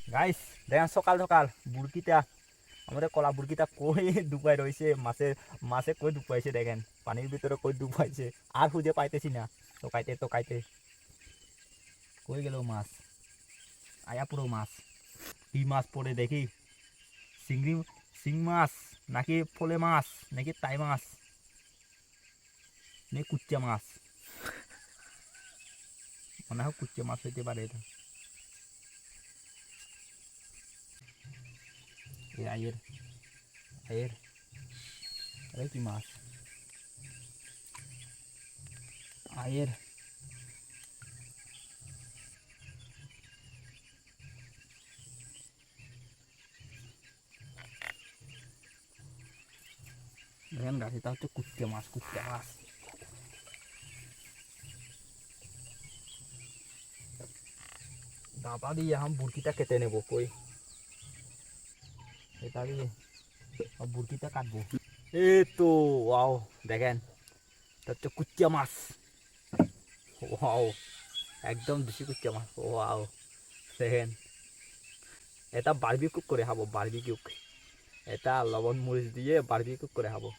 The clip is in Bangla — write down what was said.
গাইস দেখেন সকাল সকাল বুরকিটা আমাদের কলা বুরকিটা কই ডুবাই রয়েছে মাছে মাছে কই ডুবাইছে দেখেন পানির ভিতরে কই ডুবাইছে আর খুঁজে পাইতেছি না। তো কাইতে কই গেল মাছ আয়া পুরো মাছ কি মাছ পড়ে দেখি চিংড়ি শিং মাছ নাকি ফলে মাছ নাকি তাই মাছ নাকি কুচ্চা মাছ মনে হয় কুচ্চা মাছ হইতে পারে এটা এই আয়ের আয়ের আরে কি মাছ আয়ের দেখেন গাছ এটা হচ্ছে কুচ্চা মাছ দাবা দিয়ে এখন বুরকিটা কেটে নেবো কই এটা দিয়ে বুরকিটা কাটবো এই তো ওয়াও দেখেন এটা হচ্ছে কুচ্চা মাছ ওয়াও একদম দেশি কুচ্চা মাছ ওয়াও দেখেন এটা বারবিকিউ করে খাবো বারবিকিউ এটা লবণ মরিচ দিয়ে বারবিকিউ করে খাবো